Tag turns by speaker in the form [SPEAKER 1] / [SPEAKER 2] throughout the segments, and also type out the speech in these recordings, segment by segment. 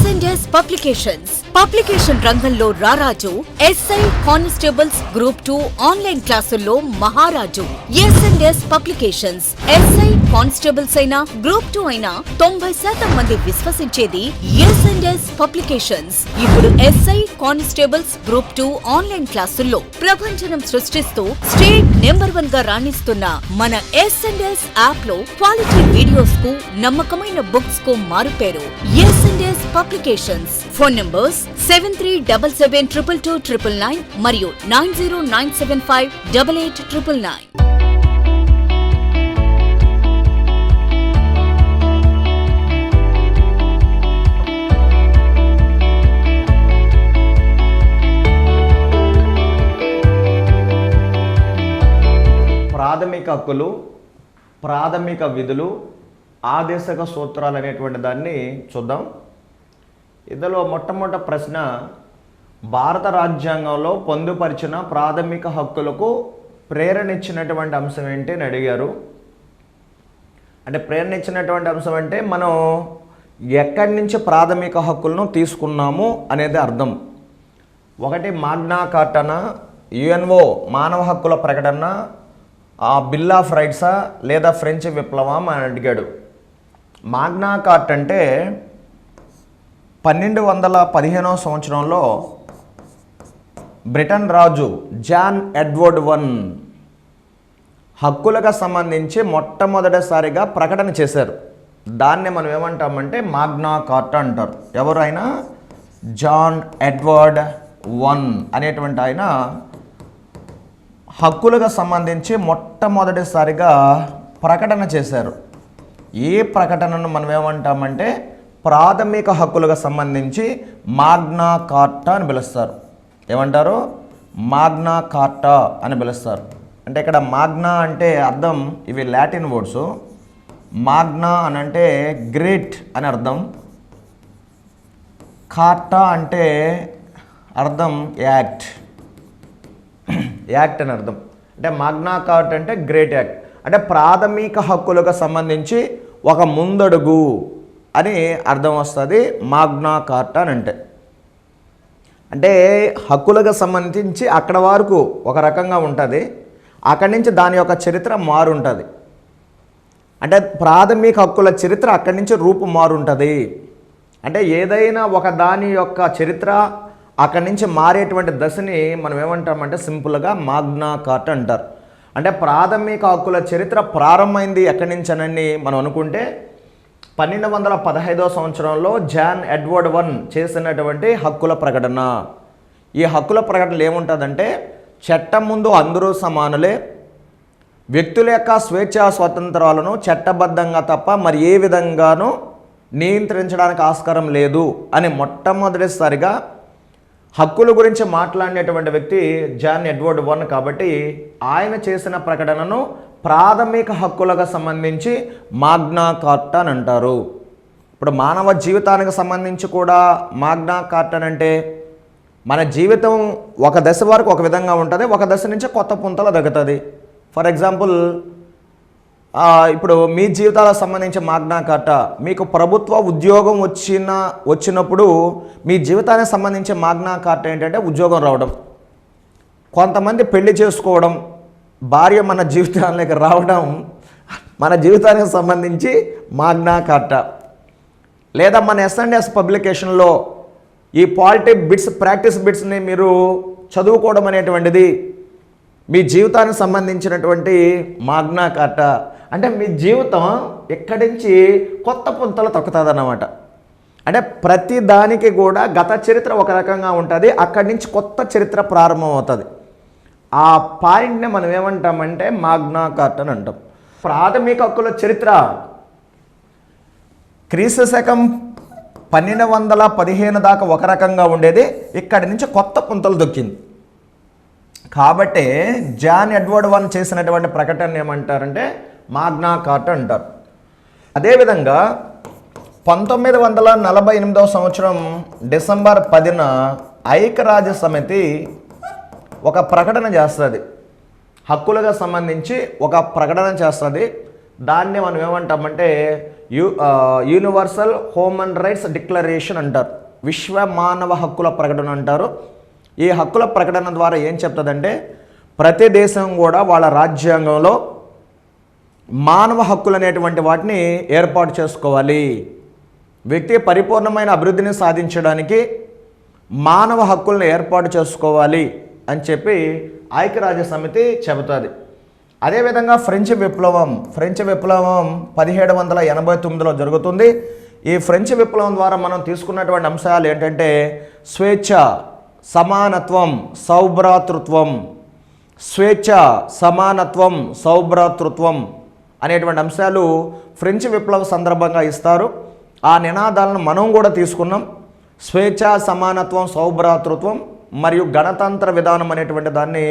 [SPEAKER 1] S&S publications publication రంగంలో రారాజు. SI constables group 2 online క్లాసుల్లో మహారాజు. S&S పబ్లికేషన్స్ SI కానిస్టేబుల్స్ అయినా గ్రూప్ 2 అయినా 90% మంది విశ్వసించేది S&S పబ్లికేషన్స్. ఇప్పుడు SI కానిస్టేబుల్స్ గ్రూప్ 2 ఆన్లైన్ క్లాసుల్లో ప్రభంజనం సృష్టిస్తూ స్టేట్ నెంబర్ 1 గా రాణిస్తున్న మన S&S యాప్ లో క్వాలిటీ వీడియోస్ కు నమ్మకమైన బుక్స్ కు మారుపేరు S&S పబ్లికేషన్స్. ఫోన్ నంబర్స్ 7377222999 మరియు 9097588999.
[SPEAKER 2] ప్రాథమిక హక్కులు, ప్రాథమిక విధులు, ఆదేశక సూత్రాలు అనేటువంటి దాన్ని చూద్దాం. ఇందులో మొట్టమొదటి ప్రశ్న, భారత రాజ్యాంగంలో పొందుపరిచిన ప్రాథమిక హక్కులకు ప్రేరణ ఇచ్చినటువంటి అంశం ఏంటి అని అడిగారు. అంటే ప్రేరణ ఇచ్చినటువంటి అంశం అంటే మనం ఎక్కడి నుంచి ప్రాథమిక హక్కులను తీసుకున్నాము అనేది అర్థం. ఒకటి మాగ్నా కార్టానా, యుఎన్ఓ మానవ హక్కుల ప్రకటన, బిల్ ఆఫ్ రైట్సా లేదా ఫ్రెంచ్ విప్లవం అని అడిగాడు. మాగ్నా కార్ట్ అంటే 1215వ సంవత్సరంలో బ్రిటన్ రాజు జాన్ ఎడ్వర్డ్ I హక్కులకు సంబంధించి మొట్టమొదటిసారిగా ప్రకటన చేశారు. దాన్ని మనం ఏమంటామంటే మాగ్నా కార్టా అంటారు. ఎవరైనా జాన్ ఎడ్వర్డ్ I అనేటువంటి ఆయన హక్కులకు సంబంధించి మొట్టమొదటిసారిగా ప్రకటన చేశారు. ఈ ప్రకటనను మనం ఏమంటామంటే ప్రాథమిక హక్కులకు సంబంధించి మాగ్నా కార్టా అని పిలుస్తారు. ఏమంటారు? మాగ్నా కార్టా అని పిలుస్తారు. అంటే ఇక్కడ మాగ్నా అంటే అర్థం, ఇవి లాటిన్ వర్డ్స్. మాగ్నా అని అంటే గ్రేట్ అని అర్థం, కార్టా అంటే అర్థం యాక్ట్ అని అర్థం. అంటే మాగ్నా కార్టా అంటే గ్రేట్ యాక్ట్, అంటే ప్రాథమిక హక్కులకు సంబంధించి ఒక ముందడుగు అని అర్థం వస్తుంది మాగ్నా కార్టా అని అంటే హక్కులకు సంబంధించి అక్కడ వరకు ఒక రకంగా ఉంటుంది, అక్కడి నుంచి దాని యొక్క చరిత్ర మారుంటుంది. అంటే ప్రాథమిక హక్కుల చరిత్ర అక్కడి నుంచి రూపు మారుంటుంది. అంటే ఏదైనా ఒక దాని యొక్క చరిత్ర అక్కడి నుంచి మారేటువంటి దశని మనం ఏమంటామంటే సింపుల్గా మాగ్నా కార్టా అంటారు. అంటే ప్రాథమిక హక్కుల చరిత్ర ప్రారంభమైంది ఎక్కడి నుంచి అని మనం అనుకుంటే 1215వ సంవత్సరంలో జాన్ ఎడ్వర్డ్ I చేసినటువంటి హక్కుల ప్రకటన. ఈ హక్కుల ప్రకటనలు ఏముంటుందంటే, చట్టం ముందు అందరూ సమానులే, వ్యక్తుల యొక్క స్వేచ్ఛా స్వాతంత్రాలను చట్టబద్ధంగా తప్ప మరి ఏ విధంగానూ నియంత్రించడానికి ఆస్కారం లేదు అని మొట్టమొదటిసారిగా హక్కుల గురించి మాట్లాడినటువంటి వ్యక్తి జాన్ ఎడ్వర్డ్ I కాబట్టి ఆయన చేసిన ప్రకటనను ప్రాథమిక హక్కులకు సంబంధించి మాగ్నా కార్టా అని అంటారు. ఇప్పుడు మానవ జీవితానికి సంబంధించి కూడా మాగ్నా కార్టా అంటే మన జీవితం ఒక దశ వరకు ఒక విధంగా ఉంటుంది, ఒక దశ నుంచి కొత్త పుంతలు తగ్గుతుంది. ఫర్ ఎగ్జాంపుల్ ఇప్పుడు మీ జీవితాలకు సంబంధించి మాగ్నా కార్టా, మీకు ప్రభుత్వ ఉద్యోగం వచ్చినప్పుడు మీ జీవితానికి సంబంధించి మాగ్నా కార్టా ఏంటంటే ఉద్యోగం రావడం, కొంతమంది పెళ్లి చేసుకోవడం, భార్య మన జీవితానికి రావడం మన జీవితానికి సంబంధించి మాగ్నా కార్టా. లేదా మన S&S పబ్లికేషన్లో ఈ ప్రాక్టీస్ బిట్స్ని మీరు చదువుకోవడం అనేటువంటిది మీ జీవితానికి సంబంధించినటువంటి మాగ్నా కార్టా. అంటే మీ జీవితం ఎక్కడి నుంచి కొత్త పుంతలు తొక్కుతుంది అన్నమాట. అంటే ప్రతి దానికి కూడా గత చరిత్ర ఒక రకంగా ఉంటుంది, అక్కడి నుంచి కొత్త చరిత్ర ప్రారంభం అవుతుంది. ఆ పాయింట్ని మనం ఏమంటామంటే మాగ్నా కార్టా అని అంటాం. ప్రాథమిక హక్కుల చరిత్ర క్రీస్తు శకం 1215 దాకా ఒక రకంగా ఉండేది, ఇక్కడి నుంచి కొత్త పుంతలు దొక్కింది. కాబట్టి జాన్ ఎడ్వర్డ్ I చేసినటువంటి ప్రకటన ఏమంటారంటే మాగ్నా కార్టా అంటారు. అదేవిధంగా 1948వ సంవత్సరం డిసెంబర్ 10న ఐక్యరాజ్య సమితి ఒక ప్రకటన చేస్తుంది, హక్కులకు సంబంధించి ఒక ప్రకటన చేస్తుంది. దాన్ని మనం ఏమంటామంటే యూనివర్సల్ హ్యూమన్ రైట్స్ డిక్లరేషన్ అంటారు, విశ్వ మానవ హక్కుల ప్రకటన అంటారు. ఈ హక్కుల ప్రకటన ద్వారా ఏం చెప్తుందంటే ప్రతి దేశం కూడా వాళ్ళ రాజ్యాంగంలో మానవ హక్కులు అనేటువంటి వాటిని ఏర్పాటు చేసుకోవాలి. వ్యక్తి పరిపూర్ణమైన అభివృద్ధిని సాధించడానికి మానవ హక్కులను ఏర్పాటు చేసుకోవాలి అని చెప్పి ఐక్యరాజ్య సమితి చెబుతుంది. అదేవిధంగా ఫ్రెంచ్ విప్లవం 1789లో జరుగుతుంది. ఈ ఫ్రెంచ్ విప్లవం ద్వారా మనం తీసుకున్నటువంటి అంశాలు ఏంటంటే స్వేచ్ఛ, సమానత్వం, సౌభ్రాతృత్వం. స్వేచ్ఛ, సమానత్వం, సౌభ్రాతృత్వం అనేటువంటి అంశాలు ఫ్రెంచ్ విప్లవ సందర్భంగా ఇస్తారు. ఆ నినాదాలను మనం కూడా తీసుకున్నాం. స్వేచ్ఛ, సమానత్వం, సౌభ్రాతృత్వం మరియు గణతంత్ర విధానం అనేటువంటి దాన్ని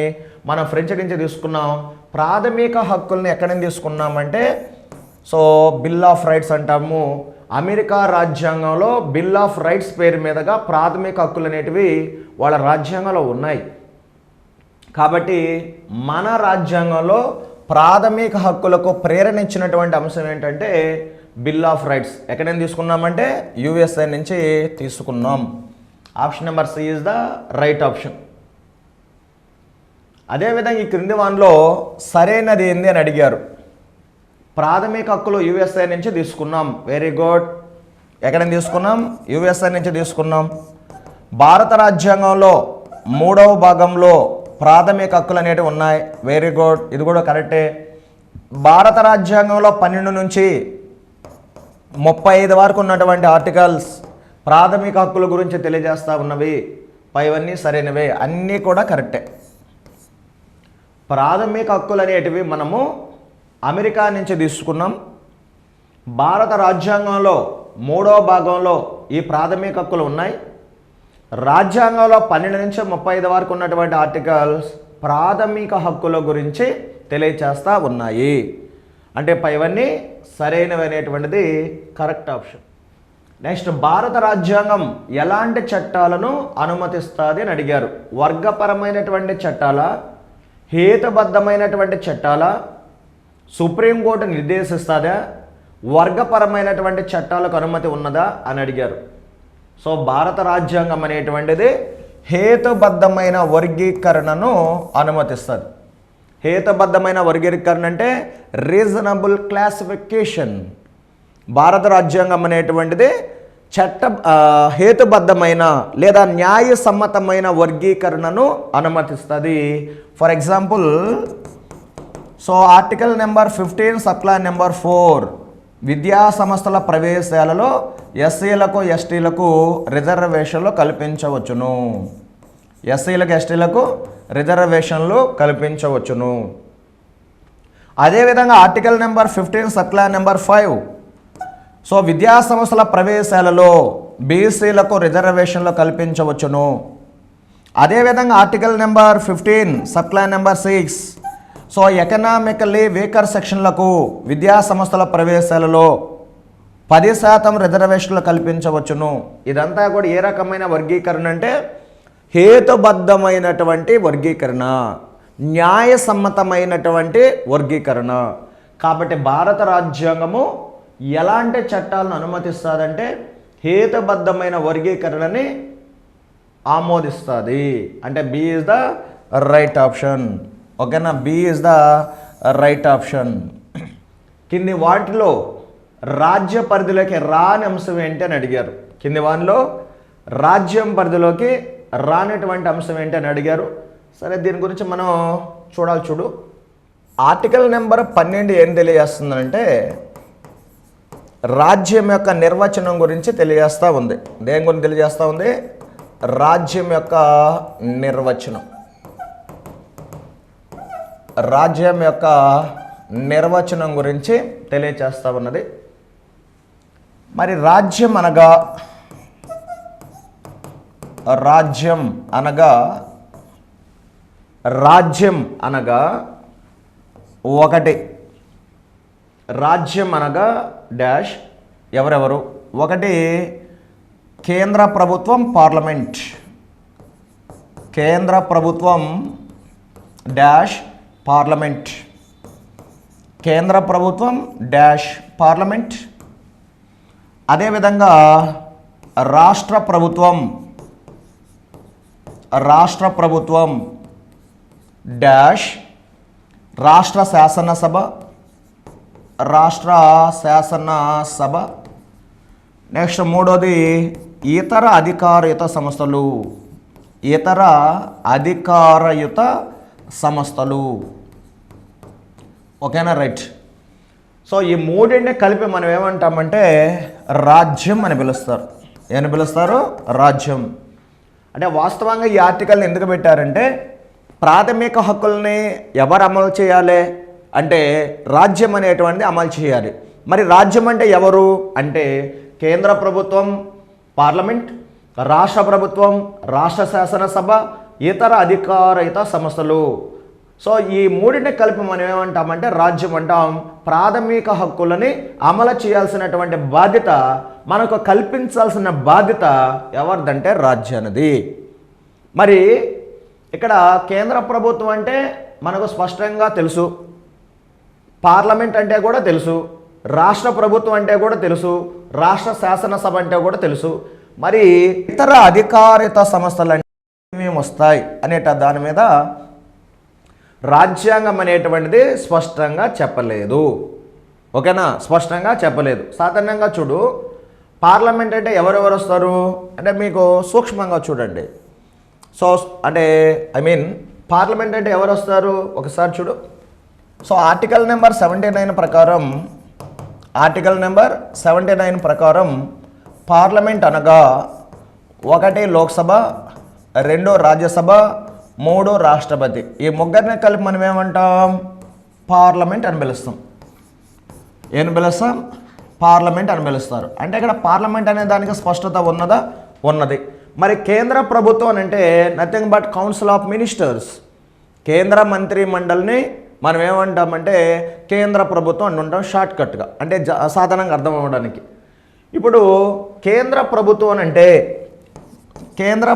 [SPEAKER 2] మనం ఫ్రెంచ్ నుంచి తీసుకున్నాం. ప్రాథమిక హక్కుల్ని ఎక్కడి నుంచి తీసుకున్నామంటే బిల్ ఆఫ్ రైట్స్ అంటాము. అమెరికా రాజ్యాంగంలో బిల్ ఆఫ్ రైట్స్ పేరు మీదుగా ప్రాథమిక హక్కులు అనేటివి వాళ్ళ రాజ్యాంగంలో ఉన్నాయి. కాబట్టి మన రాజ్యాంగంలో ప్రాథమిక హక్కులకు ప్రేరణ ఇచ్చినటువంటి అంశం ఏంటంటే బిల్ ఆఫ్ రైట్స్. ఎక్కడి నుంచి తీసుకున్నామంటే యుఎస్ఏ నుంచి తీసుకున్నాం. Option number C is the right option. అదేవిధంగా ఈ క్రింది వానిలో సరైనది ఏంది అని అడిగారు. ప్రాథమిక హక్కులు యుఎస్ఏ నుంచి తీసుకున్నాం, వెరీ గుడ్. ఎక్కడ నుంచి తీసుకున్నాం? యుఎస్ఏ నుంచి తీసుకున్నాం. భారత రాజ్యాంగంలో 3వ భాగంలో ప్రాథమిక హక్కులు అనేటివి ఉన్నాయి, వెరీ గుడ్, ఇది కూడా కరెక్టే. భారత రాజ్యాంగంలో 12 నుంచి 35 వరకు ఉన్నటువంటి ఆర్టికల్స్ ప్రాథమిక హక్కుల గురించి తెలియజేస్తూ ఉన్నవి. పైవన్నీ సరైనవే, అన్నీ కూడా కరెక్టే. ప్రాథమిక హక్కులు అనేటివి మనము అమెరికా నుంచి తీసుకున్నాం. భారత రాజ్యాంగంలో 3వ భాగంలో ఈ ప్రాథమిక హక్కులు ఉన్నాయి. రాజ్యాంగంలో 12 నుంచి 35 వరకు ఉన్నటువంటి ఆర్టికల్స్ ప్రాథమిక హక్కుల గురించి తెలియచేస్తూ ఉన్నాయి. అంటే పైవన్నీ సరైనవి అనేటువంటిది కరెక్ట్ ఆప్షన్. నెక్స్ట్, భారత రాజ్యాంగం ఎలాంటి చట్టాలను అనుమతిస్తుంది అని అడిగారు. వర్గపరమైనటువంటి చట్టాల, హేతుబద్ధమైనటువంటి చట్టాల, సుప్రీంకోర్టు నిర్దేశిస్తుందా, వర్గపరమైనటువంటి చట్టాలకు అనుమతి ఉన్నదా అని అడిగారు. భారత రాజ్యాంగం అనేటువంటిది హేతుబద్ధమైన వర్గీకరణను అనుమతిస్తుంది. హేతుబద్ధమైన వర్గీకరణ అంటే రీజనబుల్ క్లాసిఫికేషన్. భారత రాజ్యాంగం అనేటువంటిది హేతుబద్ధమైన లేదా న్యాయసమ్మతమైన వర్గీకరణను అనుమతిస్తుంది. For example, article number 15 subclause number 4 విద్యా సంస్థల ప్రవేశాలలో ఎస్సీలకు ఎస్టీలకు రిజర్వేషన్లు కల్పించవచ్చును. ఎస్సీలకు ఎస్టీలకు రిజర్వేషన్లు కల్పించవచ్చును. అదేవిధంగా ఆర్టికల్ నెంబర్ 15 సబ్క్లాస్ నెంబర్ 5 విద్యా సంస్థల ప్రవేశాలలో బీసీలకు రిజర్వేషన్లు కల్పించవచ్చును. అదేవిధంగా article number 15 subclause number 6 economically weaker సెక్షన్లకు విద్యా సంస్థల ప్రవేశాలలో 10% రిజర్వేషన్లు కల్పించవచ్చును. ఇదంతా కూడా ఏ రకమైన వర్గీకరణ అంటే హేతుబద్ధమైనటువంటి వర్గీకరణ, న్యాయసమ్మతమైనటువంటి వర్గీకరణ. కాబట్టి భారత రాజ్యాంగము ఎలాంటి చట్టాలను అనుమతిస్తుందంటే హేతుబద్ధమైన వర్గీకరణని ఆమోదిస్తుంది. అంటే B is the right option. ఓకేనా, B is the right option. కింది వాటిలో రాజ్య పరిధిలోకి రాని అంశం ఏంటి అని అడిగారు. కింది వాటిలో రాజ్యం పరిధిలోకి రానటువంటి అంశం ఏంటి అని అడిగారు. సరే, దీని గురించి మనం చూడు. ఆర్టికల్ నెంబర్ 12 ఏం తెలియజేస్తుందంటే రాజ్యం యొక్క నిర్వచనం గురించి తెలియజేస్తూ ఉంది. దేని గురించి తెలియజేస్తూ ఉంది? రాజ్యం యొక్క నిర్వచనం. రాజ్యం యొక్క నిర్వచనం గురించి తెలియచేస్తూ ఉన్నది. మరి రాజ్యం అనగా ఒకటి. రాజ్యం అనగా డాష్ ఎవరెవరు? ఒకటి కేంద్ర ప్రభుత్వం, పార్లమెంట్. కేంద్ర ప్రభుత్వం డాష్ పార్లమెంట్. కేంద్ర ప్రభుత్వం డాష్ పార్లమెంట్. అదేవిధంగా రాష్ట్ర ప్రభుత్వం డాష్ రాష్ట్ర శాసనసభ. నెక్స్ట్ మూడోది ఇతర అధికారయుత సంస్థలు. ఓకేనా, రైట్. సో ఈ మూడింటిని కలిపి మనం ఏమంటామంటే రాజ్యం అని పిలుస్తారు. ఏమని పిలుస్తారు? రాజ్యం. అంటే వాస్తవంగా ఈ ఆర్టికల్ని ఎందుకు పెట్టారంటే ప్రాథమిక హక్కుల్ని ఎవరు అమలు చేయాలి అంటే రాజ్యం అనేటువంటిది అమలు చేయాలి. మరి రాజ్యం అంటే ఎవరు అంటే కేంద్ర ప్రభుత్వం పార్లమెంట్, రాష్ట్ర ప్రభుత్వం రాష్ట్ర శాసనసభ, ఇతర అధికారయుత సంస్థలు. సో ఈ మూడింటిని కలిపి మనం ఏమంటామంటే రాజ్యం అంటాం. ప్రాథమిక హక్కులని అమలు చేయాల్సినటువంటి బాధ్యత, మనకు కల్పించాల్సిన బాధ్యత ఎవరిదంటే రాజ్యానిది. మరి ఇక్కడ కేంద్ర ప్రభుత్వం అంటే మనకు స్పష్టంగా తెలుసు, పార్లమెంట్ అంటే కూడా తెలుసు, రాష్ట్ర ప్రభుత్వం అంటే కూడా తెలుసు, రాష్ట్ర శాసనసభ అంటే కూడా తెలుసు. మరి ఇతర అధికారిత సంస్థలు అంటే ఏమేమి వస్తాయి అనేట దాని మీద రాజ్యాంగం అనేటువంటిది స్పష్టంగా చెప్పలేదు. ఓకేనా, స్పష్టంగా చెప్పలేదు. సాధారణంగా చూడు, పార్లమెంట్ అంటే ఎవరెవరు వస్తారు అంటే మీకు సూక్ష్మంగా చూడండి. సో అంటే పార్లమెంట్ అంటే ఎవరు వస్తారు ఒకసారి చూడు. సో ఆర్టికల్ నెంబర్ 79 ప్రకారం పార్లమెంట్ అనగా 1 లోక్సభ, 2 రాజ్యసభ, 3 రాష్ట్రపతి. ఈ ముగ్గురిని కలిపి మనం ఏమంటాం? పార్లమెంట్ అని పిలుస్తాం. ఏం పిలుస్తాం? పార్లమెంట్ అని పిలుస్తారు. అంటే ఇక్కడ పార్లమెంట్ అనే దానికి స్పష్టత ఉన్నదా? ఉన్నది. మరి కేంద్ర ప్రభుత్వం అంటే nothing but council of ministers. కేంద్ర మంత్రి మండలిని మనం ఏమంటామంటే కేంద్ర ప్రభుత్వం అని ఉంటాం షార్ట్కట్గా, అంటే సాధారణంగా అర్థం అవ్వడానికి. ఇప్పుడు కేంద్ర ప్రభుత్వం అంటే కేంద్ర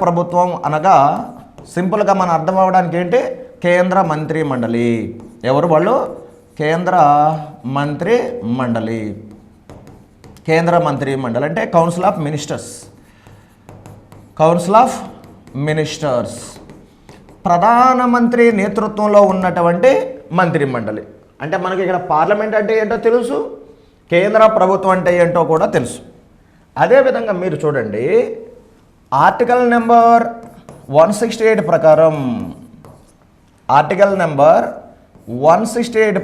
[SPEAKER 2] ప్రభుత్వం అనగా సింపుల్గా మనం అర్థం అవ్వడానికి ఏంటి? కేంద్ర మంత్రి మండలి. ఎవరు వాళ్ళు? కేంద్ర మంత్రి మండలి. కేంద్ర మంత్రి మండలి అంటే కౌన్సిల్ ఆఫ్ మినిస్టర్స్. ప్రధానమంత్రి నేతృత్వంలో ఉన్నటువంటి మంత్రి మండలి. అంటే మనకి ఇక్కడ పార్లమెంట్ అంటే ఏంటో తెలుసు, కేంద్ర ప్రభుత్వం అంటే ఏంటో కూడా తెలుసు. అదేవిధంగా మీరు చూడండి, ఆర్టికల్ నెంబర్ 168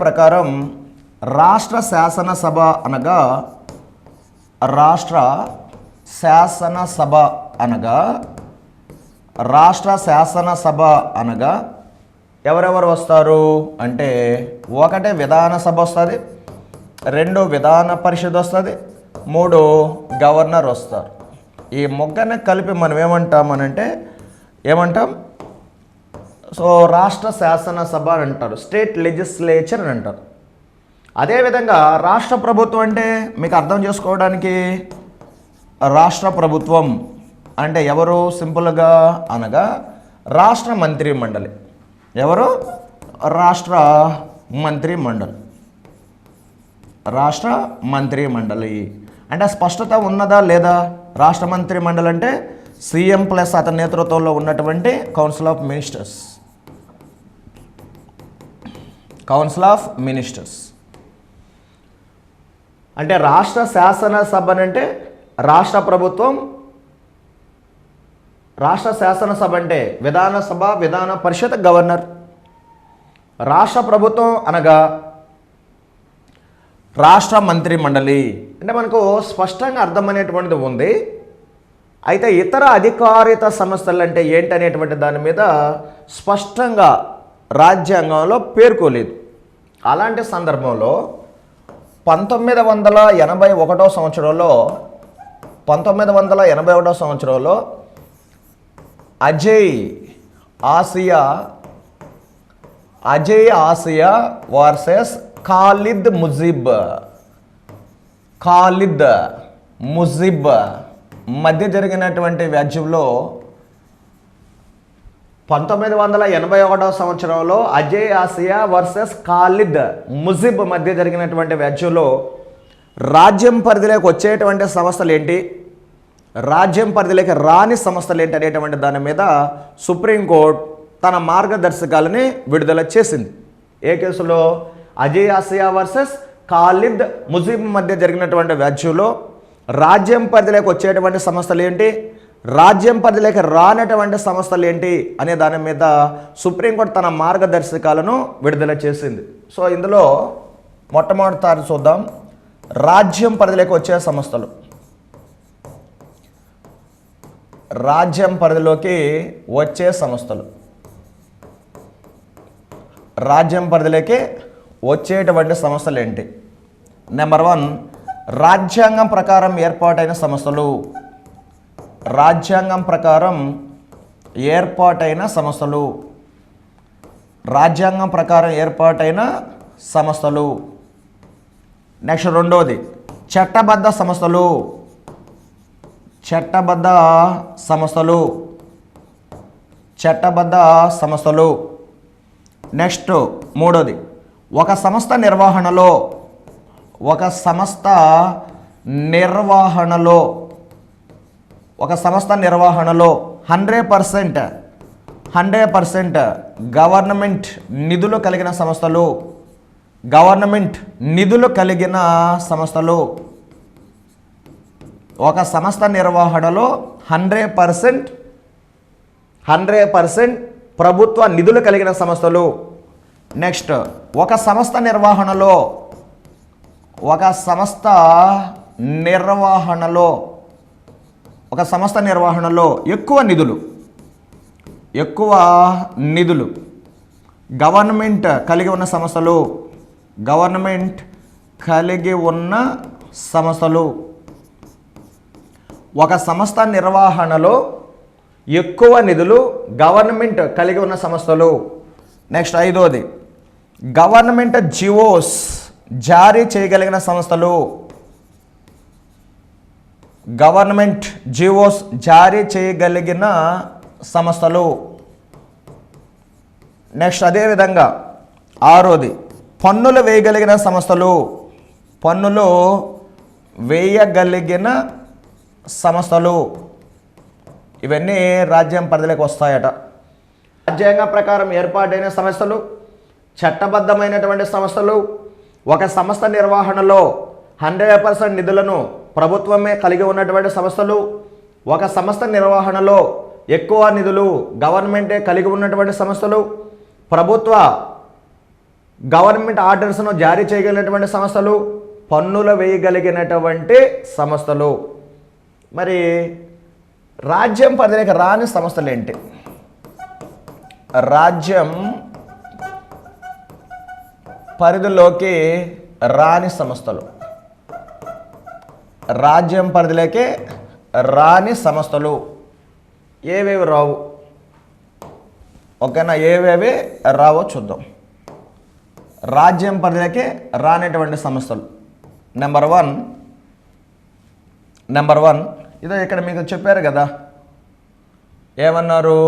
[SPEAKER 2] ప్రకారం రాష్ట్ర శాసనసభ అనగా ఎవరెవరు వస్తారు అంటే 1 విధానసభ వస్తుంది, 2 విధాన పరిషత్ వస్తుంది, 3 గవర్నర్ వస్తారు. ఈ ముగ్గురిని కలిపి మనం ఏమంటాం? సో రాష్ట్ర శాసనసభ అని అంటారు, స్టేట్ లెజిస్లేచర్ అని అంటారు. అదేవిధంగా రాష్ట్ర ప్రభుత్వం అంటే మీకు అర్థం చేసుకోవడానికి రాష్ట్ర ప్రభుత్వం అంటే ఎవరు? సింపుల్గా అనగా రాష్ట్ర మంత్రి మండలి. ఎవరు? రాష్ట్ర మంత్రి మండలి. అంటే స్పష్టత ఉన్నదా లేదా? రాష్ట్ర మంత్రి మండలి అంటే సీఎం ప్లస్ అతని నేతృత్వంలో ఉన్నటువంటి కౌన్సిల్ ఆఫ్ మినిస్టర్స్. అంటే రాష్ట్ర శాసనసభ అంటే రాష్ట్ర ప్రభుత్వం, రాష్ట్ర శాసనసభ అంటే విధానసభ, విధాన పరిషత్, గవర్నర్. రాష్ట్ర ప్రభుత్వం అనగా రాష్ట్ర మంత్రి మండలి. అంటే మనకు స్పష్టంగా అర్థమనేటువంటిది ఉంది. అయితే ఇతర అధికారిత సంస్థలు అంటే ఏంటనేటువంటి దాని మీద స్పష్టంగా రాజ్యాంగంలో పేర్కోలేదు. అలాంటి సందర్భంలో 1981 సంవత్సరంలో అజయ్ ఆసియా వర్సెస్ ఖాలిద్ ముజిబ్ మధ్య జరిగినటువంటి వ్యాజ్యంలో 1981వ సంవత్సరంలో అజయ్ ఆసియా వర్సెస్ ఖాలిద్ ముజిబ్ మధ్య జరిగినటువంటి వ్యాధ్యంలో రాజ్యం పరిధిలోకి వచ్చేటువంటి సంస్థలు ఏంటి, రాజ్యం పరిధిలోకి రాని సంస్థలు ఏంటి అనేటువంటి దాని మీద సుప్రీంకోర్టు తన మార్గదర్శకాలని విడుదల చేసింది. ఏ కేసులో? అజయ్ ఆసియా వర్సెస్ ఖాలిద్ ముజిబ్ మధ్య జరిగినటువంటి వ్యాధ్యంలో రాజ్యం పరిధిలోకి వచ్చేటువంటి సంస్థలు ఏంటి, రాజ్యం పరిధిలోకి రానటువంటి సంస్థలు ఏంటి అనే దాని మీద సుప్రీంకోర్టు తన మార్గదర్శకాలను విడుదల చేసింది. సో ఇందులో మొట్టమొదటిసారి చూద్దాం. రాజ్యం పరిధిలోకి వచ్చే సంస్థలు, రాజ్యం పరిధిలోకి వచ్చే సంస్థలు, రాజ్యం పరిధిలోకి వచ్చేటువంటి సంస్థలు ఏంటి? నెంబర్ 1, రాజ్యాంగం ప్రకారం ఏర్పాటైన సంస్థలు, రాజ్యాంగం ప్రకారం ఏర్పాటైన సంస్థలు, రాజ్యాంగం ప్రకారం ఏర్పాటైన సంస్థలు. నెక్స్ట్ 2వది చట్టబద్ధ సంస్థలు, చట్టబద్ధ సంస్థలు, చట్టబద్ధ సంస్థలు. నెక్స్ట్ 3వది ఒక సంస్థ నిర్వహణలో, ఒక సంస్థ నిర్వహణలో, ఒక సంస్థ నిర్వహణలో 100% గవర్నమెంట్ నిధులు కలిగిన సంస్థలు, గవర్నమెంట్ నిధులు కలిగిన సంస్థలు. ఒక సంస్థ నిర్వహణలో 100% ప్రభుత్వ నిధులు కలిగిన సంస్థలు. నెక్స్ట్ ఒక సంస్థ నిర్వహణలో, ఒక సంస్థ నిర్వహణలో, ఒక సంస్థ నిర్వహణలో ఎక్కువ నిధులు గవర్నమెంట్ కలిగి ఉన్న సంస్థలు, గవర్నమెంట్ కలిగి ఉన్న సంస్థలు. ఒక సంస్థ నిర్వహణలో ఎక్కువ నిధులు గవర్నమెంట్ కలిగి ఉన్న సంస్థలు. నెక్స్ట్ 5వది గవర్నమెంట్ జివోస్ జారీ చేయగలిగిన సంస్థలు, గవర్నమెంట్ జివోస్ జారీ చేయగలిగిన సంస్థలు. నెక్స్ట్ అదేవిధంగా 6వది పన్నులు వేయగలిగిన సంస్థలు, పన్నులు వేయగలిగిన సంస్థలు. ఇవన్నీ రాజ్యం పరిధిలోకి వస్తాయట. రాజ్యాంగం ప్రకారం ఏర్పాటైన సంస్థలు, చట్టబద్ధమైనటువంటి సంస్థలు, ఒక సంస్థ నిర్వహణలో 100% నిధులను ప్రభుత్వమే కలిగి ఉన్నటువంటి సంస్థలు, ఒక సంస్థ నిర్వహణలో ఎక్కువ నిధులు గవర్నమెంటే కలిగి ఉన్నటువంటి సంస్థలు, ప్రభుత్వ గవర్నమెంట్ ఆర్డర్స్ను జారీ చేయగలిగినటువంటి సంస్థలు, పన్నులు వేయగలిగినటువంటి సంస్థలు. మరి రాజ్యం పరిధిలోకి రాని సంస్థలు ఏంటి? రాజ్యం పరిధిలోకి రాని సంస్థలు, రాజ్యం పరిధిలోకి రాని సంస్థలు ఏవేవి రావు? ఓకేనా, ఏవేవి రావో చూద్దాం. రాజ్యం పరిధిలోకి రానటువంటి సంస్థలు. నెంబర్ వన్ ఇదో ఇక్కడ మీకు చెప్పారు కదా, ఏమన్నారు?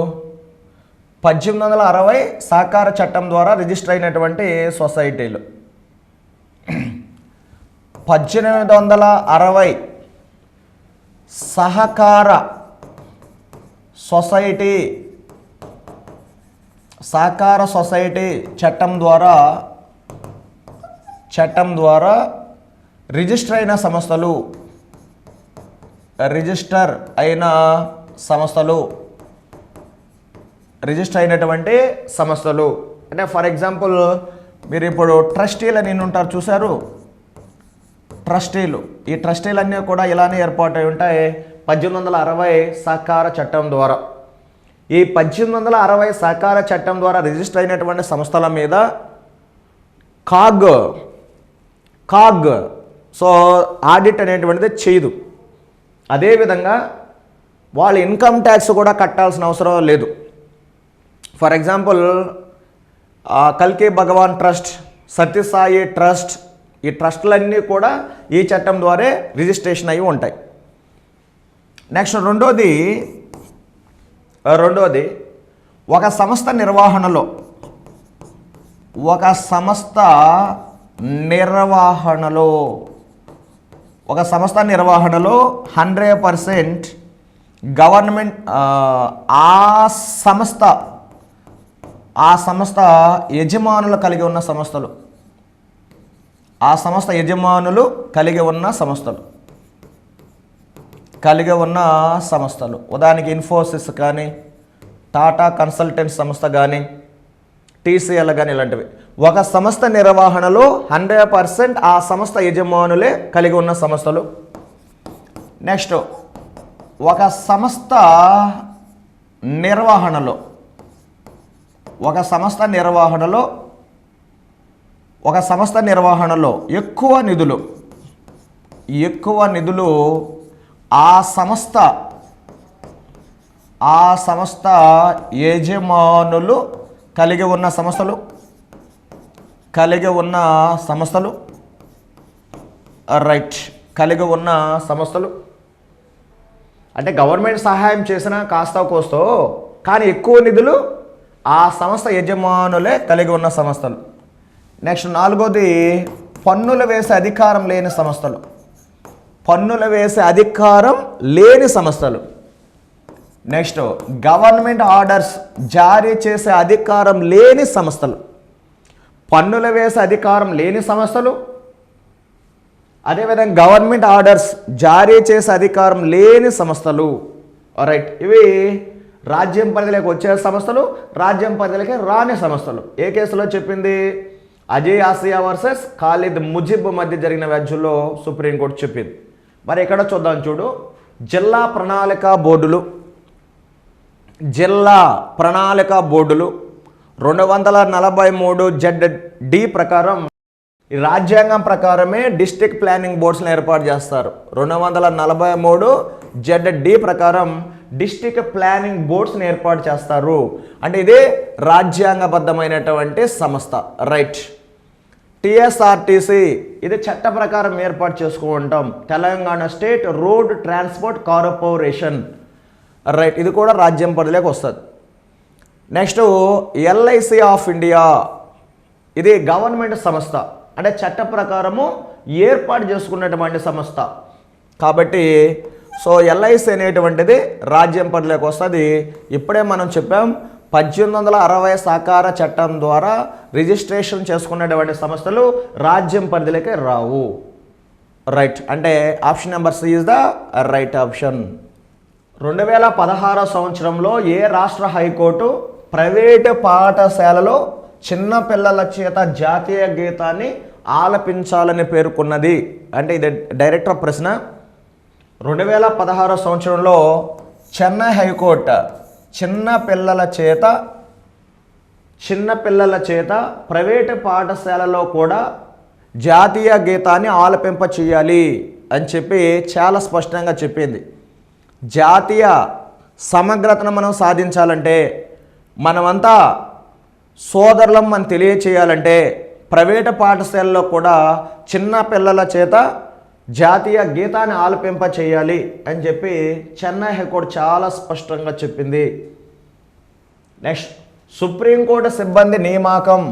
[SPEAKER 2] 1860 సహకార చట్టం ద్వారా రిజిస్టర్ అయినటువంటి సొసైటీలు, 1860 సహకార సొసైటీ చట్టం ద్వారా రిజిస్టర్ అయిన సంస్థలు, రిజిస్టర్ అయినటువంటి సంస్థలు. అంటే ఫర్ ఎగ్జాంపుల్ మీరు ఇప్పుడు ట్రస్టీలు అని ఉంటారు చూసారు, ట్రస్టీలు. ఈ ట్రస్టీలన్నీ కూడా ఇలానే ఏర్పాటై ఉంటాయి 1860 సహకార చట్టం ద్వారా. ఈ 1860 సహకార చట్టం ద్వారా రిజిస్టర్ అయినటువంటి సంస్థల మీద కాగ్ సో ఆడిట్ అనేటువంటిది చేయదు. అదేవిధంగా వాళ్ళు ఇన్కమ్ ట్యాక్స్ కూడా కట్టాల్సిన అవసరం లేదు. ఫర్ ఎగ్జాంపుల్ కల్కి భగవాన్ ట్రస్ట్, సత్యసాయి ట్రస్ట్, ఈ ట్రస్టులన్నీ కూడా ఈ చట్టం ద్వారా రిజిస్ట్రేషన్ అయి ఉంటాయి. నెక్స్ట్ రెండోది ఒక సంస్థ నిర్వహణలో 100% గవర్నమెంట్ ఆ సంస్థ యజమానులు కలిగి ఉన్న సంస్థలు, ఉదాహరణకి ఇన్ఫోసిస్ కానీ, టాటా కన్సల్టెంట్ సంస్థ కానీ, టీసీఎల్ కానీ ఇలాంటివి. ఒక సంస్థ నిర్వహణలో 100% ఆ సంస్థ యజమానులే కలిగి ఉన్న సంస్థలు. నెక్స్ట్, ఒక సంస్థ నిర్వహణలో ఎక్కువ నిధులు ఆ సంస్థ యజమానులు కలిగి ఉన్న సంస్థలు. అంటే గవర్నమెంట్ సహాయం చేసిన కాస్త కోస్తో, కానీ ఎక్కువ నిధులు ఆ సంస్థ యజమానులే కలిగి ఉన్న సంస్థలు. నెక్స్ట్ 4వది పన్నులు వేసే అధికారం లేని సంస్థలు. నెక్స్ట్ గవర్నమెంట్ ఆర్డర్స్ జారీ చేసే అధికారం లేని సంస్థలు. పన్నులు వేసే అధికారం లేని సంస్థలు, అదేవిధంగా గవర్నమెంట్ ఆర్డర్స్ జారీ చేసే అధికారం లేని సంస్థలు. రైట్, ఇవి రాజ్యం పరిధిలోకి వచ్చే సంస్థలు, రాజ్యం పరిధిలోకి రాని సంస్థలు. ఏ కేసులో చెప్పింది? అజయ్ ఆసియా వర్సెస్ ఖాలిద్ ముజిబ్ మధ్య జరిగిన వ్యాజ్యంలో సుప్రీంకోర్టు చెప్పింది. మరి ఎక్కడ చూద్దాం చూడు. జిల్లా ప్రణాళిక బోర్డులు 243 ZD ప్రకారం, ఈ రాజ్యాంగం ప్రకారమే డిస్ట్రిక్ట్ ప్లానింగ్ బోర్డ్స్ని ఏర్పాటు చేస్తారు. 243 ZD ప్రకారం డిస్ట్రిక్ట్ ప్లానింగ్ బోర్డ్స్ని ఏర్పాటు చేస్తారు. అంటే ఇదే రాజ్యాంగబద్ధమైనటువంటి సంస్థ. రైట్. TSRTC ఇది చట్ట ప్రకారం ఏర్పాటు చేసుకుంటాం. Telangana state road transport corporation. Right, ఇది కూడా రాజ్యం పరిధిలోకి వస్తుంది. నెక్స్ట్ LIC ఆఫ్ ఇండియా, ఇది గవర్నమెంట్ సంస్థ, అంటే చట్ట ప్రకారము ఏర్పాటు చేసుకున్నటువంటి సంస్థ. కాబట్టి LIC అనేటువంటిది రాజ్యం పరిధిలోకి వస్తుంది. ఇప్పుడే మనం చెప్పాం 1860 సహకార చట్టం ద్వారా రిజిస్ట్రేషన్ చేసుకున్నటువంటి సంస్థలు రాజ్యం పరిధిలోకి రావు. రైట్, అంటే option number C is the right option. 2016 సంవత్సరంలో ఏ రాష్ట్ర హైకోర్టు ప్రైవేటు పాఠశాలలో చిన్న పిల్లల చేత జాతీయ గీతాన్ని ఆలపించాలని పేర్కొన్నది? అంటే ఇది డైరెక్టర్ ప్రశ్న. 2016 సంవత్సరంలో చెన్నై హైకోర్టు చిన్న పిల్లల చేత ప్రైవేటు పాఠశాలలో కూడా జాతీయ గీతాన్ని ఆలపింప చేయాలి అని చెప్పి చాలా స్పష్టంగా చెప్పింది. జాతీయ సమగ్రతను మనం సాధించాలంటే, మనమంతా సోదరులం మనం తెలియచేయాలంటే ప్రైవేటు పాఠశాలలో కూడా చిన్న పిల్లల చేత జాతీయ గీతాన్ని ఆలపింప చేయాలి అని చెప్పి చెన్నై హైకోర్టు చాలా స్పష్టంగా చెప్పింది. నెక్స్ట్, సుప్రీంకోర్టు సిబ్బంది నియామకం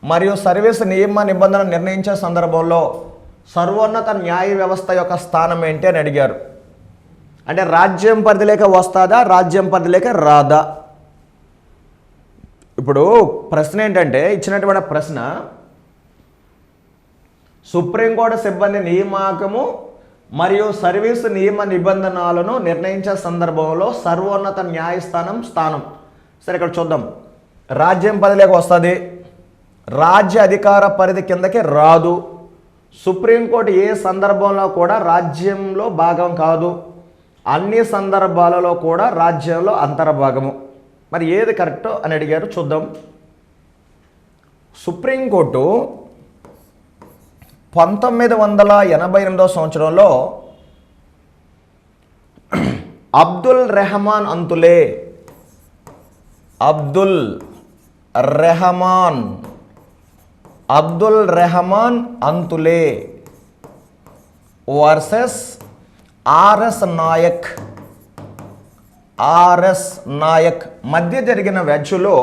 [SPEAKER 2] మరియు సర్వీసు నియమ నిబంధనలు నిర్ణయించే సందర్భంలో సర్వోన్నత న్యాయ వ్యవస్థ యొక్క స్థానం ఏంటి అని అడిగారు. అంటే రాజ్యం పరిధిలోకి వస్తుందా, రాజ్యం పరిధిలోకి రాదా? ఇప్పుడు ప్రశ్న ఏంటంటే, ఇచ్చినటువంటి ప్రశ్న సుప్రీంకోర్టు సిబ్బంది నియామకము మరియు సర్వీసు నియమ నిబంధనలను నిర్ణయించే సందర్భంలో సర్వోన్నత న్యాయస్థానం స్థానం. సరే, ఇక్కడ చూద్దాం. రాజ్యం పరిధిలోకి వస్తుంది, రాజ్య అధికార పరిధి కిందకి రాదు. సుప్రీంకోర్టు ఏ సందర్భంలో కూడా రాజ్యంలో భాగం కాదు, అన్ని సందర్భాలలో కూడా రాజ్యంలో అంతర్భాగము. మరి ఏది కరెక్టో అని అడిగారు, చూద్దాం. సుప్రీంకోర్టు 1988 సంవత్సరంలో Abdul Rehman Antulay versus RS Nayak RS Nayak మధ్య జరిగిన వ్యాజ్యంలో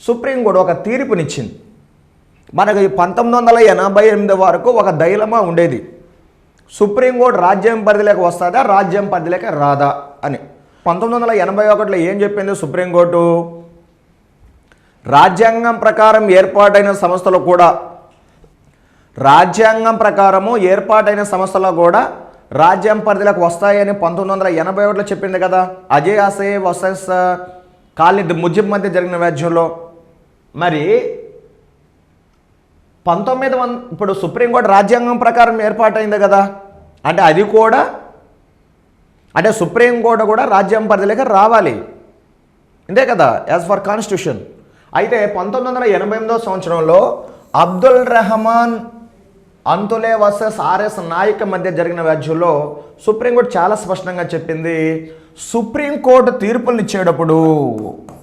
[SPEAKER 2] సుప్రీంకోర్టు ఒక తీర్పునిచ్చింది. మనకు 1988 వరకు ఒక డైలమా ఉండేది, సుప్రీంకోర్టు రాజ్యం పరిధిలోకి వస్తుందా రాజ్యం పరిధిలోకి రాదా అని. 1981లో ఏం చెప్పింది సుప్రీంకోర్టు? రాజ్యాంగం ప్రకారం ఏర్పాటైన సంస్థలు కూడా రాజ్యం పరిధిలోకి వస్తాయని 1981లో చెప్పింది కదా. అజయ్ ఆసే వర్సెస్ ఖాలిద్ ముజిబ్ మధ్య జరిగిన వ్యాజ్యంలో. మరి ఇప్పుడు సుప్రీంకోర్టు రాజ్యాంగం ప్రకారం ఏర్పాటైంది కదా, అంటే అది కూడా అంటే సుప్రీంకోర్టు కూడా రాజ్యం పరిధిలోకి రావాలి, ఇంతే కదా యాజ్ ఫర్ కాన్స్టిట్యూషన్. అయితే 1988 సంవత్సరంలో అబ్దుల్ రెహమాన్ అంతులే వర్సెస్ ఆర్ఎస్ నాయక్ మధ్య జరిగిన వ్యాజ్యంలో సుప్రీంకోర్టు చాలా స్పష్టంగా చెప్పింది, సుప్రీంకోర్టు తీర్పులను ఇచ్చేటప్పుడు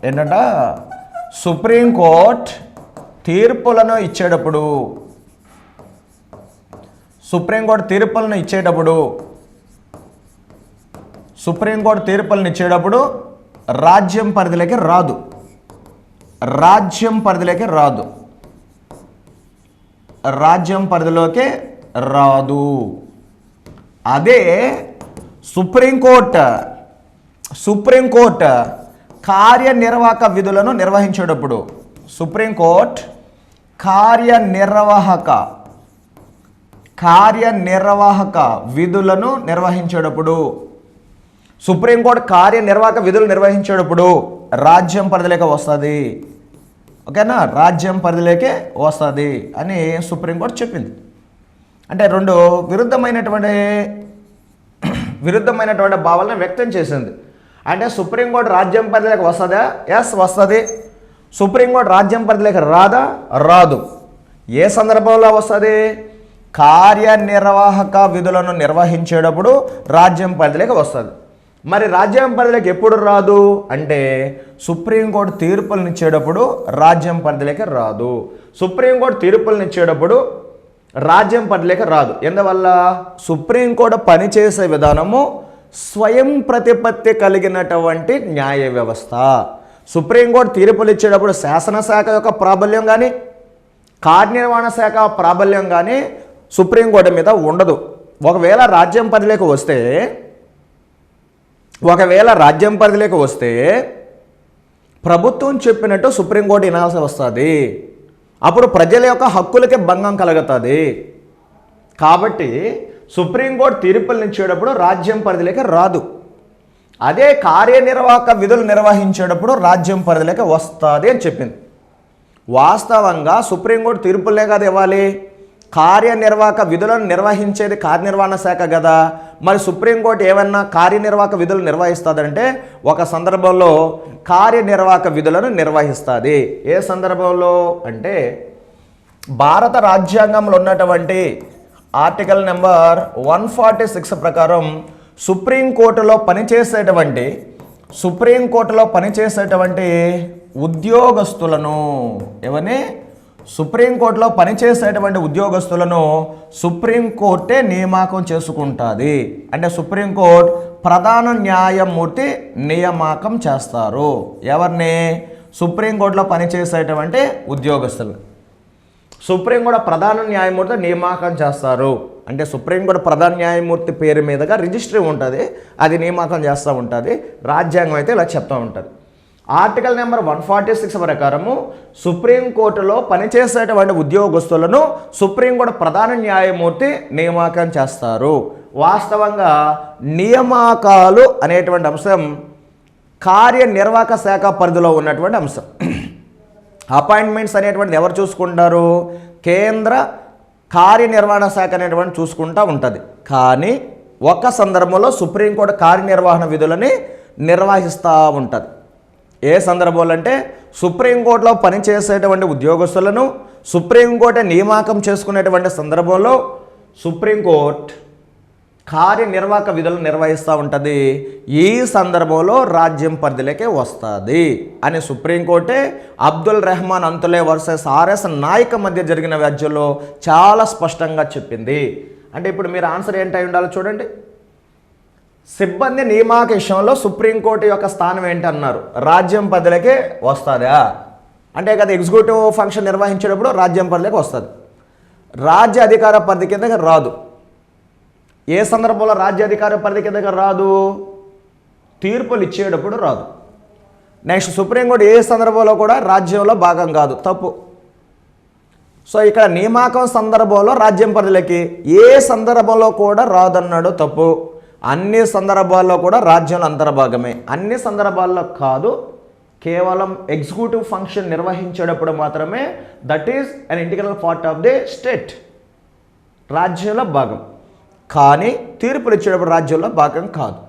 [SPEAKER 2] ఏంటంట, సుప్రీంకోర్టు తీర్పులను ఇచ్చేటప్పుడు రాజ్యం పరిధిలోకి రాదు. అదే సుప్రీంకోర్టు కార్యనిర్వాహక విధులను నిర్వహించేటప్పుడు, సుప్రీంకోర్టు కార్యనిర్వాహక విధులను నిర్వహించేటప్పుడు, సుప్రీంకోర్టు కార్యనిర్వాహక విధులు నిర్వహించేటప్పుడు రాజ్యం పరిధిలోకి వస్తుంది. ఓకేనా, రాజ్యం పరిధిలోకి వస్తుంది అని సుప్రీంకోర్టు చెప్పింది. అంటే రెండు విరుద్ధమైనటువంటి భావాలను వ్యక్తం చేసింది. అంటే సుప్రీంకోర్టు రాజ్యం పరిధిలోకి వస్తుందా? ఎస్ వస్తుంది. సుప్రీంకోర్టు రాజ్యం పరిధిలోకి రాదు. ఏ సందర్భంలో వస్తుంది? కార్యనిర్వాహక విధులను నిర్వహించేటప్పుడు రాజ్యం పరిధిలోకి వస్తుంది. మరి రాజ్యం పరిధిలోకి ఎప్పుడు రాదు అంటే సుప్రీంకోర్టు తీర్పులను ఇచ్చేటప్పుడు రాజ్యం పరిధిలోకి రాదు. సుప్రీంకోర్టు తీర్పులను ఇచ్చేటప్పుడు రాజ్యం పరిధిలోకి రాదు. ఎందువల్ల? సుప్రీంకోర్టు పనిచేసే విధానము స్వయం ప్రతిపత్తి కలిగినటువంటి న్యాయ వ్యవస్థ. సుప్రీంకోర్టు తీర్పులు ఇచ్చేటప్పుడు శాసనశాఖ యొక్క ప్రాబల్యం కానీ కార్యనిర్వహణ శాఖ ప్రాబల్యం కానీ సుప్రీంకోర్టు మీద ఉండదు. ఒకవేళ రాజ్యం పరిధిలోకి వస్తే ప్రభుత్వం చెప్పినట్టు సుప్రీంకోర్టు వినాల్సి వస్తుంది. అప్పుడు ప్రజల యొక్క హక్కులకి భంగం కలుగుతుంది. కాబట్టి సుప్రీంకోర్టు తీర్పులను ఇచ్చేటప్పుడు రాజ్యం పరిధిలోకి రాదు. అదే కార్యనిర్వాహక విధులు నిర్వహించేటప్పుడు రాజ్యం పరిధిలోకి వస్తుంది అని చెప్పింది. వాస్తవంగా సుప్రీంకోర్టు తీర్పులనే కదా ఇవ్వాలి, కార్యనిర్వాహక విధులను నిర్వహించేది కార్యనిర్వహణ శాఖ కదా. మరి సుప్రీంకోర్టు ఏమన్నా కార్యనిర్వాహక విధులు నిర్వహిస్తుందంటే ఒక సందర్భంలో కార్యనిర్వాహక విధులను నిర్వహిస్తుంది. ఏ సందర్భంలో అంటే భారత రాజ్యాంగంలో ఉన్నటువంటి ఆర్టికల్ నెంబర్ 146 ప్రకారం సుప్రీంకోర్టులో పనిచేసేటువంటి ఉద్యోగస్తులను సుప్రీంకోర్టులో పనిచేసేటువంటి ఉద్యోగస్తులను సుప్రీంకోర్టే నియామకం చేసుకుంటుంది. అంటే సుప్రీంకోర్టు ప్రధాన న్యాయమూర్తి నియామకం చేస్తారు. ఎవరిని? సుప్రీంకోర్టులో పనిచేసేటువంటి ఉద్యోగస్తులు సుప్రీంకోర్టు ప్రధాన న్యాయమూర్తి నియామకం చేస్తారు. అంటే సుప్రీంకోర్టు ప్రధాన న్యాయమూర్తి పేరు మీదుగా రిజిస్ట్రీ ఉంటుంది, అది నియామకం చేస్తూ ఉంటుంది. రాజ్యాంగం అయితే ఇలా చెప్తూ ఉంటుంది. ఆర్టికల్ నెంబర్ 146 ప్రకారము సుప్రీంకోర్టులో పనిచేసేటువంటి ఉద్యోగస్తులను సుప్రీంకోర్టు ప్రధాన న్యాయమూర్తి నియామకం చేస్తారు. వాస్తవంగా నియామకాలు అనేటువంటి అంశం కార్యనిర్వాహక శాఖ పరిధిలో ఉన్నటువంటి అంశం. అపాయింట్మెంట్స్ అనేటువంటిది ఎవరు చూసుకుంటారు? కేంద్ర కార్యనిర్వహణ శాఖ అనేటువంటి చూసుకుంటూ ఉంటుంది. కానీ ఒక సందర్భంలో సుప్రీంకోర్టు కార్యనిర్వహణ విధులని నిర్వహిస్తూ ఉంటుంది. ఏ సందర్భంలో అంటే సుప్రీంకోర్టులో పనిచేసేటువంటి ఉద్యోగస్తులను సుప్రీంకోర్టు నియామకం చేసుకునేటువంటి సందర్భంలో సుప్రీంకోర్టు కార్యనిర్వాహక విధులను నిర్వహిస్తూ ఉంటుంది. ఈ సందర్భంలో రాజ్యం పరిధిలోకి వస్తుంది అని సుప్రీంకోర్టే అబ్దుల్ రెహమాన్ అంతులే వర్సెస్ ఆర్ఎస్ నాయక్ మధ్య జరిగిన వ్యాజ్యంలో చాలా స్పష్టంగా చెప్పింది. అంటే ఇప్పుడు మీరు ఆన్సర్ ఏంటై ఉండాలో చూడండి. సిబ్బంది నియామక విషయంలో సుప్రీంకోర్టు యొక్క స్థానం ఏంటన్నారు? రాజ్యం పరిధిలోకి వస్తుందా అంటే కదా, ఎగ్జిక్యూటివ్ ఫంక్షన్ నిర్వహించేటప్పుడు రాజ్యం పరిధిలోకి వస్తుంది, రాజ్య అధికార పరిధి కిందకి రాదు. ఏ సందర్భంలో రాజ్య అధికార పరిధి కిందకి రాదు? తీర్పులు ఇచ్చేటప్పుడు రాదు. నెక్స్ట్ సుప్రీంకోర్టు ఏ సందర్భంలో కూడా రాజ్యంలో భాగం కాదు, తప్పు. సో ఇక్కడ నియామకం సందర్భంలో రాజ్యం పరిధిలోకి, ఏ సందర్భంలో కూడా రాదన్నాడు, తప్పు. అన్ని సందర్భాల్లో కూడా రాజ్యంలో అంతర్భాగమే, అన్ని సందర్భాల్లో కాదు, కేవలం ఎగ్జిక్యూటివ్ ఫంక్షన్ నిర్వహించేటప్పుడు మాత్రమే that is an integral part of the state, రాజ్యంలో భాగం. కానీ తీర్పులు ఇచ్చేటప్పుడు రాజ్యంలో భాగం కాదు.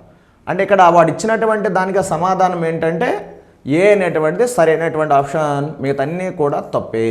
[SPEAKER 2] అంటే ఇక్కడ వాడు ఇచ్చినటువంటి దానికి సమాధానం ఏంటంటే ఏ అనేటువంటిది సరైనటువంటి ఆప్షన్, మిగతా అన్నీ కూడా తప్పే.